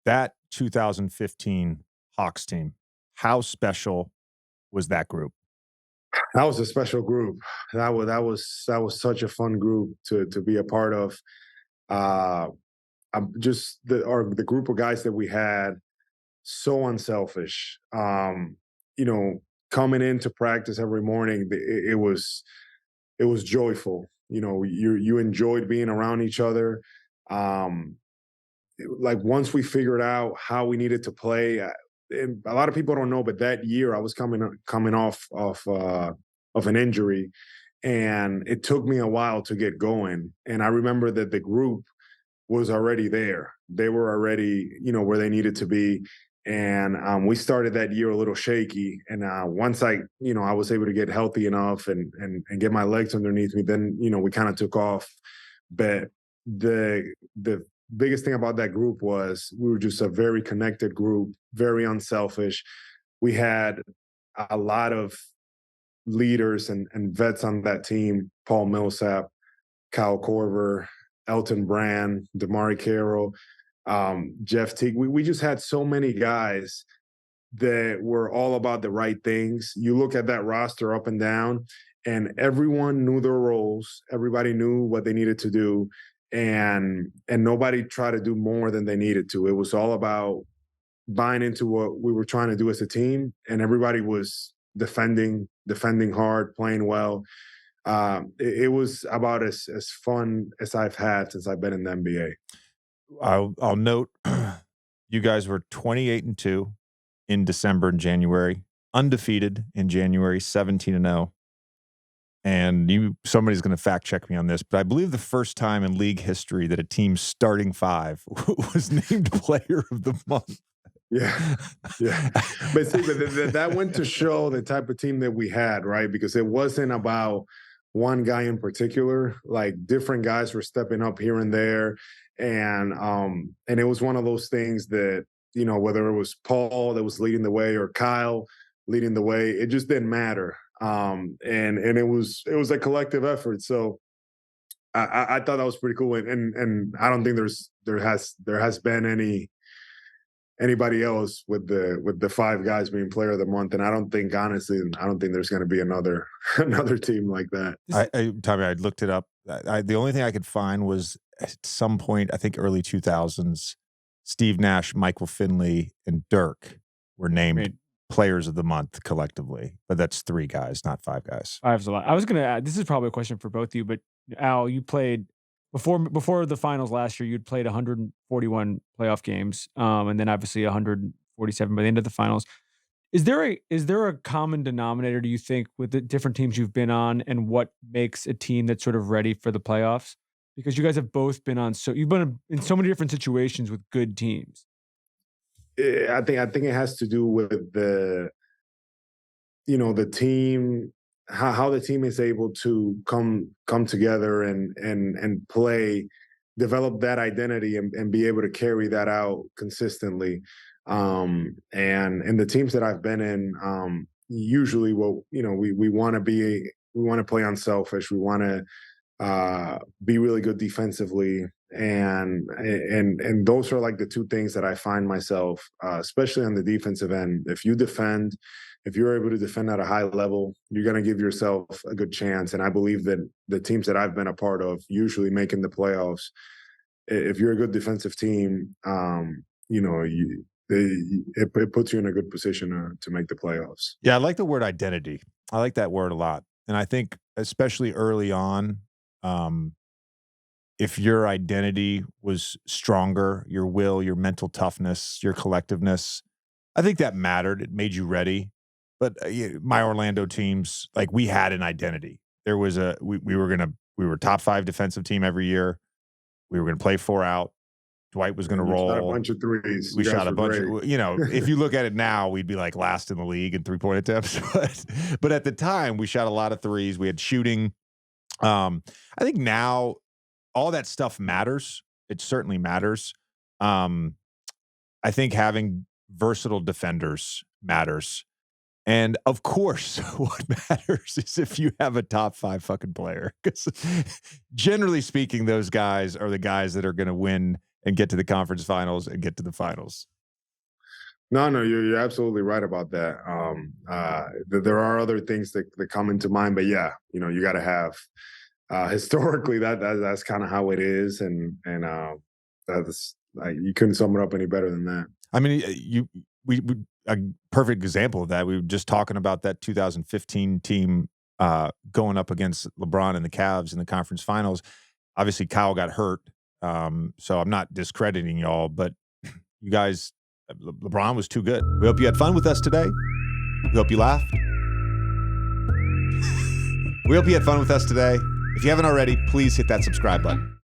That 2015 Hawks team, how special was that group? That was a special group. That was such a fun group to be a part of. Uh, just the group of guys that we had, so unselfish. You know, coming into practice every morning, it was joyful. You enjoyed being around each other. Um, like once we figured out how we needed to play, and a lot of people don't know, but that year I was coming off an injury, and it took me a while to get going. And I remember that the group was already there. They were already, where they needed to be. And we started that year a little shaky. And once I was able to get healthy enough and get my legs underneath me, then, we kind of took off. But the biggest thing about that group was we were just a very connected group, very unselfish. We had a lot of leaders and vets on that team: Paul Millsap, Kyle Korver, Elton Brand, Damari Carroll, Jeff Teague. We just had so many guys that were all about the right things. You look at that roster up and down, and everyone knew their roles. Everybody knew what they needed to do, and nobody tried to do more than they needed to. It was all about buying into what we were trying to do as a team, and everybody was defending hard, playing well. It was about as fun as I've had since I've been in the NBA. I'll note you guys were 28-2 in December and January, undefeated in January, 17-0. And somebody's going to fact check me on this, but I believe the first time in league history that a team's starting five was named Player of the Month. Yeah, yeah. But see, that went to show the type of team that we had, right? Because it wasn't about one guy in particular. Like different guys were stepping up here and there, and it was one of those things that whether it was Paul that was leading the way or Kyle leading the way, it just didn't matter. And it was a collective effort. So I thought that was pretty cool, and I don't think there has been anybody else with the five guys being Player of the Month, and I don't think there's going to be another team like that. Tommy, I looked it up. The only thing I could find was at some point, I think early 2000s, Steve Nash, Michael Finley, and Dirk were named Players of the Month collectively, but that's three guys, not five guys. Five's a lot. I was going to add, this is probably a question for both of you, but Al, you played before the finals last year. You'd played 141 playoff games, and then obviously 147 by the end of the finals. Is there a common denominator, do you think, with the different teams you've been on, and what makes a team that's sort of ready for the playoffs? Because you guys have both been on, so you've been in so many different situations with good teams. I think it has to do with the team, how the team is able to come together and play, develop that identity and be able to carry that out consistently. And the teams that I've been in, usually we want to play unselfish. We want to be really good defensively. And those are like the two things that I find myself, especially on the defensive end. If you're able to defend at a high level, you're going to give yourself a good chance. And I believe that the teams that I've been a part of usually making the playoffs, if you're a good defensive team, it puts you in a good position to make the playoffs. Yeah, I like the word identity. I like that word a lot. And I think especially early on, if your identity was stronger, your will, your mental toughness, your collectiveness, I think that mattered. It made you ready. But my Orlando teams, like, we had an identity. There was we were top 5 defensive team every year. We were going to play 4 out. Dwight was going to roll. Shot a bunch of threes. We shot a bunch of, if you look at it now, we'd be like last in the league in 3-point attempts. But at the time, we shot a lot of threes. We had shooting. I think now all that stuff matters. It certainly matters. I think having versatile defenders matters. And of course, what matters is if you have a top 5 fucking player. Because generally speaking, those guys are the guys that are going to win and get to the conference finals and get to the finals. No, you're absolutely right about that. There are other things that come into mind, but yeah, you got to have historically that's kind of how it is, and that's you couldn't sum it up any better than that. I mean, we a perfect example of that. We were just talking about that 2015 team going up against LeBron and the Cavs in the conference finals. Obviously, Kyle got hurt, so I'm not discrediting y'all, but you guys. LeBron was too good. We hope you had fun with us today. We hope you laughed. We hope you had fun with us today. If you haven't already, please hit that subscribe button.